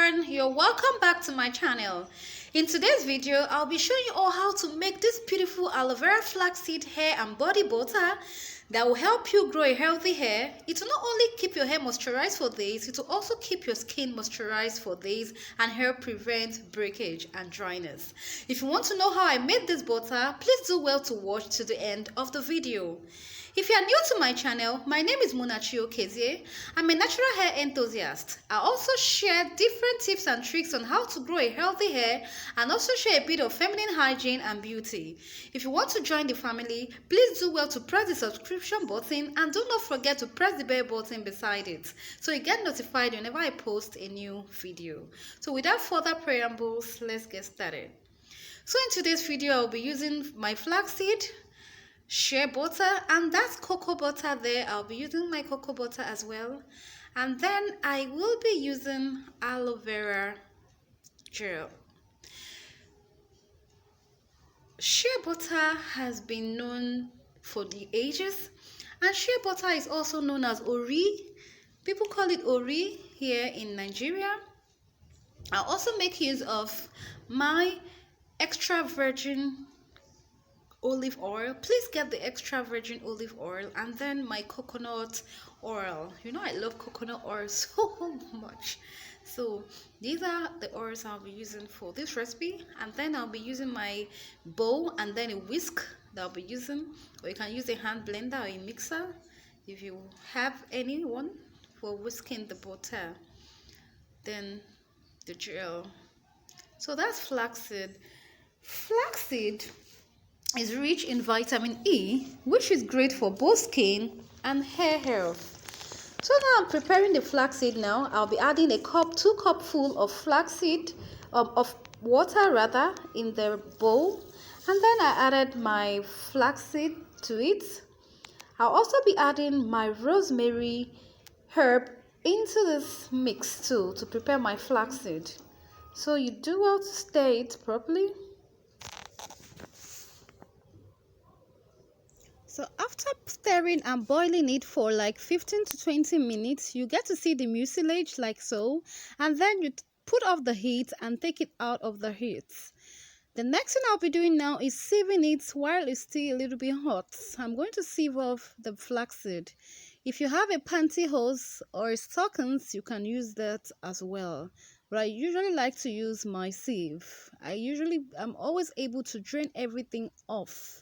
everyone, you're welcome back to my channel. In today's video, I'll be showing you all how to make this beautiful aloe vera flaxseed hair and body butter that will help you grow a healthy hair. It will not only keep your hair moisturized for days, it will also keep your skin moisturized for days and help prevent breakage and dryness. If you want to know how I made this butter, please do well to watch to the end of the video. If you are new to my channel, my name is Muna Kezie. I'm a natural hair enthusiast. I also share different tips and tricks on how to grow a healthy hair and also share a bit of feminine hygiene and beauty. If you want to join the family, please do well to press the subscription button and do not forget to press the bell button beside it so you get notified whenever I post a new video. So without further preambles, let's get started. So in today's video, I'll be using my flaxseed shea butter, and that's cocoa butter there. I'll be using my cocoa butter as well, and then I will be using aloe vera gel. Shea butter has been known for the ages, and shea butter is also known as ori. People call it ori here in Nigeria. I'll also make use of my extra virgin olive oil. Please get the extra virgin olive oil, and then my coconut oil. You know I love coconut oil so much. So these are the oils I'll be using for this recipe, and then I'll be using my bowl and then a whisk that I'll be using, or you can use a hand blender or a mixer if you have anyone for whisking the butter. Then the gel. So that's flaxseed. Flaxseed is rich in vitamin E, which is great for both skin and hair health. So now I'm preparing the flaxseed. Now I'll be adding a cup, 2 cups full of flaxseed, of water rather, in the bowl, and then I added my flaxseed to it. I'll also be adding my rosemary herb into this mix too to prepare my flaxseed. So you do well to stir it properly. So after stirring and boiling it for like 15 to 20 minutes, you get to see the mucilage like so, and then you put off the heat and take it out of the heat. The next thing I'll be doing now is sieving it while it's still a little bit hot. I'm going to sieve off the flaxseed. If you have a pantyhose or stockings, you can use that as well. But I usually like to use my sieve. I'm always able to drain everything off.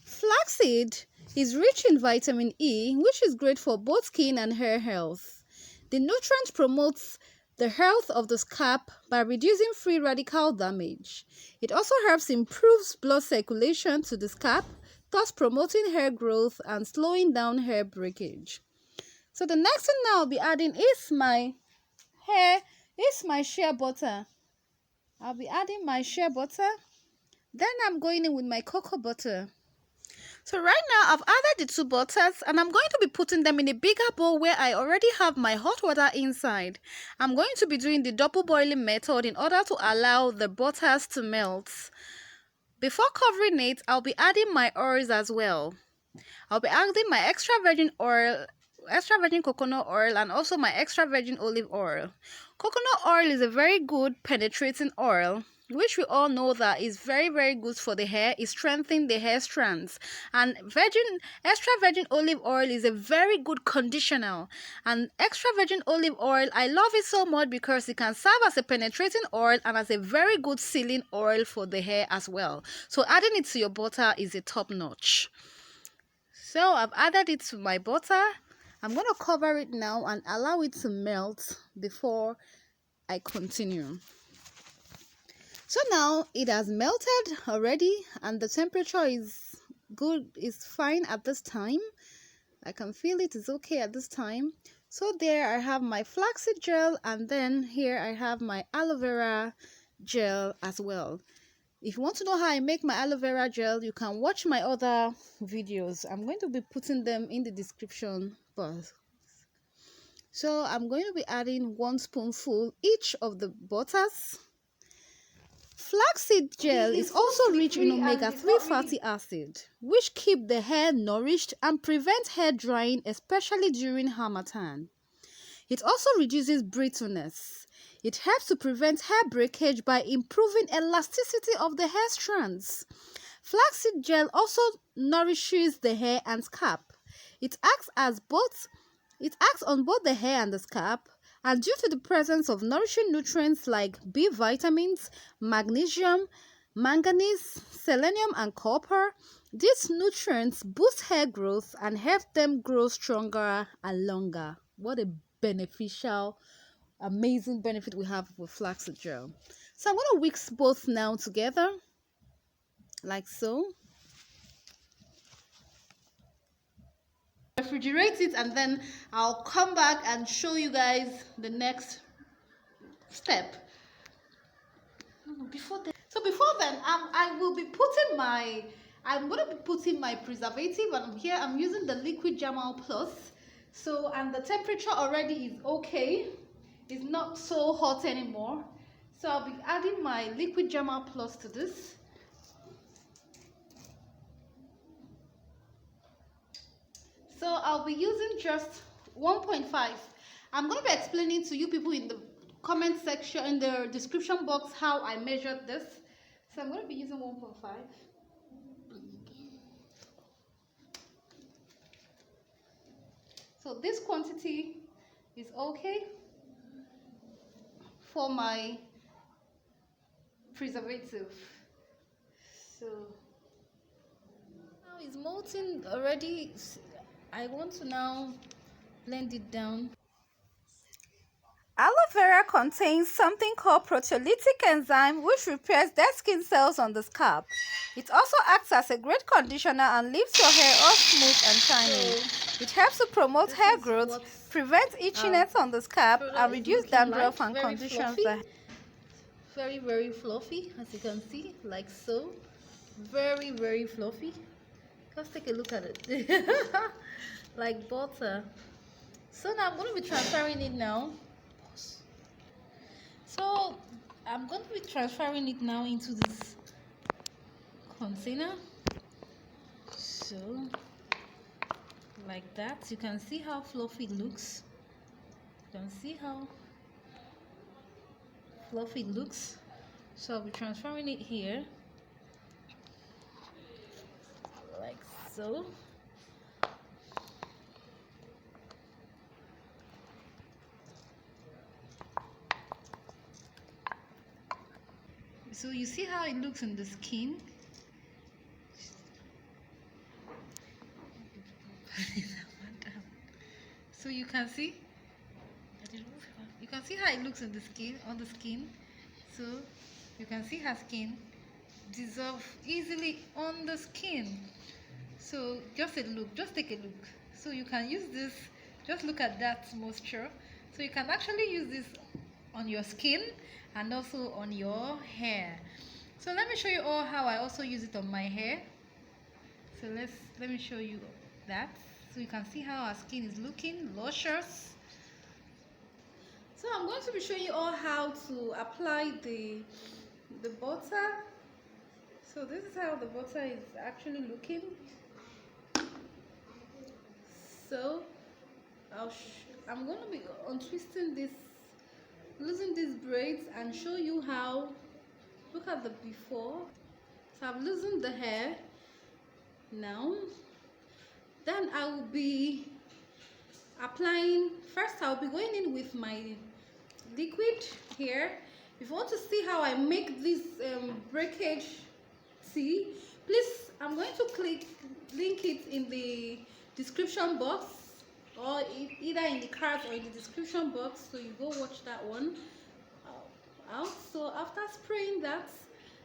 Flaxseed is rich in vitamin E, which is great for both skin and hair health. The nutrient promotes the health of the scalp by reducing free radical damage. It also helps improve blood circulation to the scalp, thus promoting hair growth and slowing down hair breakage. So the next thing now I'll be adding is my shea butter. I'll be adding my shea butter. Then I'm going in with my cocoa butter. So right now I've added the 2 butters, and I'm going to be putting them in a bigger bowl where I already have my hot water inside. I'm going to be doing the double boiling method in order to allow the butters to melt. Before covering it, I'll be adding my oils as well. I'll be adding my extra virgin coconut oil, and also my extra virgin olive oil. Coconut oil is a very good penetrating oil, which we all know that is very, very good for the hair. It strengthens the hair strands. And extra virgin olive oil is a very good conditioner. And extra virgin olive oil, I love it so much because it can serve as a penetrating oil and as a very good sealing oil for the hair as well. So adding it to your butter is a top notch. So I've added it to my butter. I'm going to cover it now and allow it to melt before I continue. So now it has melted already, and the temperature is good, is fine at this time. I can feel it is okay at this time. So there I have my flaxseed gel, and then here I have my aloe vera gel as well. If you want to know how I make my aloe vera gel, you can watch my other videos. I'm going to be putting them in the description box. So I'm going to be adding 1 spoonful each of the butters. Flaxseed gel is also rich in omega-3 fatty acid, which keep the hair nourished and prevent hair drying, especially during Harmattan. It also reduces brittleness. It helps to prevent hair breakage by improving elasticity of the hair strands. Flaxseed gel also nourishes the hair and scalp. It acts as both it acts on both the hair and the scalp, and due to the presence of nourishing nutrients like B vitamins, magnesium, manganese, selenium, and copper, these nutrients boost hair growth and help them grow stronger and longer. What a beneficial, amazing benefit we have with flaxseed gel. So I'm going to mix both now together, like so. Refrigerate it, and then I'll come back and show you guys the next step. Before then, I will be putting my I'm going to be putting my preservative, and here I'm using the liquid Jamal Plus. So, and the temperature already is okay. It's not so hot anymore. So I'll be adding my liquid Jamal Plus to this. So I'll be using just 1.5. I'm going to be explaining to you people in the comment section, in the description box, how I measured this. So I'm going to be using 1.5. So this quantity is okay for my preservative. So now it's molten already. I want to now blend it down. Aloe vera contains something called proteolytic enzyme, which repairs dead skin cells on the scalp. It also acts as a great conditioner and leaves your hair all smooth and shiny. It helps to promote hair growth, prevent itchiness on the scalp, and reduce dandruff and conditions. Very, very fluffy, as you can see, like so. Very, very fluffy. Just take a look at it. Like butter. So now I'm going to be transferring it now. So I'm going to be transferring it now into this container. So like that, you can see how fluffy it looks. You can see how fluffy it looks. So I'll be transferring it here, like so. So you see how it looks in the skin. So you can see how it looks in the skin, on the skin. So you can see her skin dissolve easily on the skin. So just take a look. So you can use this, just look at that moisture. So you can actually use this on your skin and also on your hair. So let me show you all how I also use it on my hair. So let me show you that, so you can see how our skin is looking luscious. So I'm going to be showing you all how to apply the butter. So this is how the butter is actually looking. So I'm going to be untwisting this, losing these braids, and show you how. Look at the before. So I've loosened the hair now. Then I will be applying. First I'll be going in with my liquid here. If you want to see how I make this breakage tea, please, I'm going to link it in the description box, or either in the card or in the description box, so you go watch that one out. So after spraying that,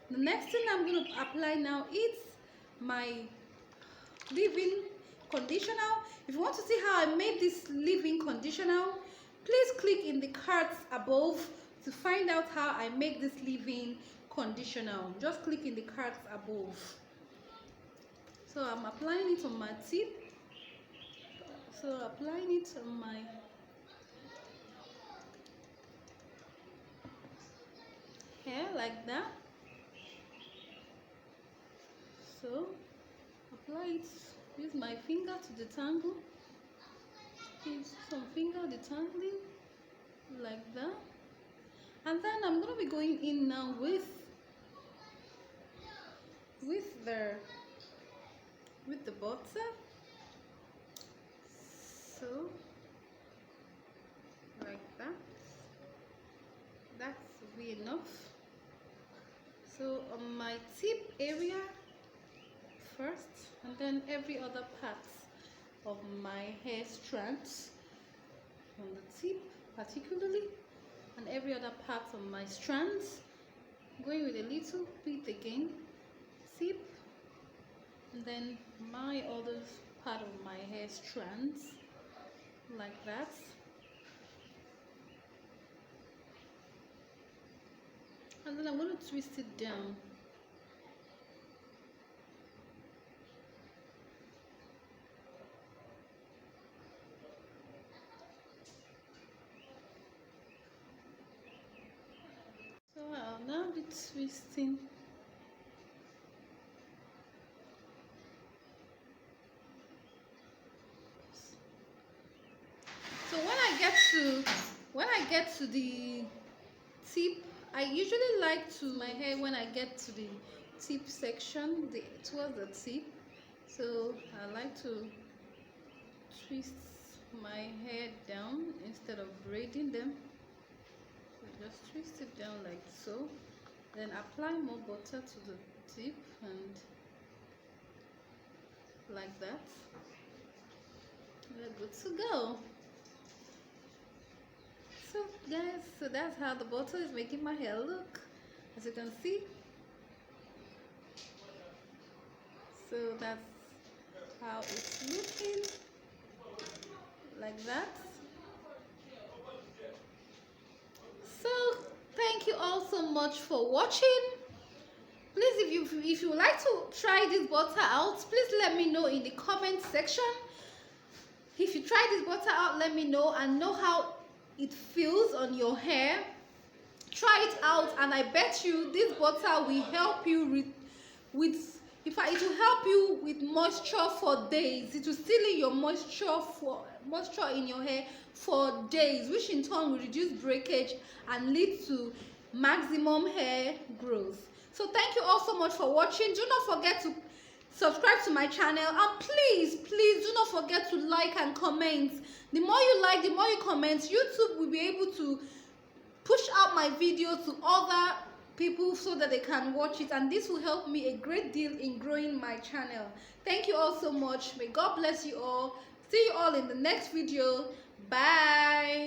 the next thing I'm going to apply now is my leave-in conditioner. If you want to see how I made this leave-in conditioner, please click in the cards above to find out how I make this leave-in conditioner. Just click in the cards above. So I'm applying it on my tip. So applying it on my hair like that. So apply it, use my finger to detangle. Use some finger detangling like that. And then I'm gonna be going in now with the butter. So like that. That's be enough. So on my tip area first, and then every other part of my hair strands, on the tip particularly, and every other part of my strands, going with a little bit again, tip, and then my other part of my hair strands, like that. And then I'm going to twist it down. So I'll now be twisting. So when I get to the tip, I usually like to my hair when I get to the tip section, towards the tip. So I like to twist my hair down instead of braiding them. So just twist it down like so. Then apply more butter to the tip and like that. We're good to go. So guys, so that's how the butter is making my hair look, as you can see. So that's how it's looking, like that. So thank you all so much for watching. Please, if you would like to try this butter out, please let me know in the comment section. If you try this butter out, let me know and know how it feels on your hair. Try it out, and I bet you this butter will help you it will help you with moisture for days. It will seal in your moisture in your hair for days, which in turn will reduce breakage and lead to maximum hair growth. So thank you all so much for watching. Do not forget to subscribe to my channel, and please do not forget to like and comment. The more you like, the more you comment, YouTube will be able to push out my video to other people so that they can watch it, and this will help me a great deal in growing my channel. Thank you all so much. May God bless you all. See you all in the next video. Bye.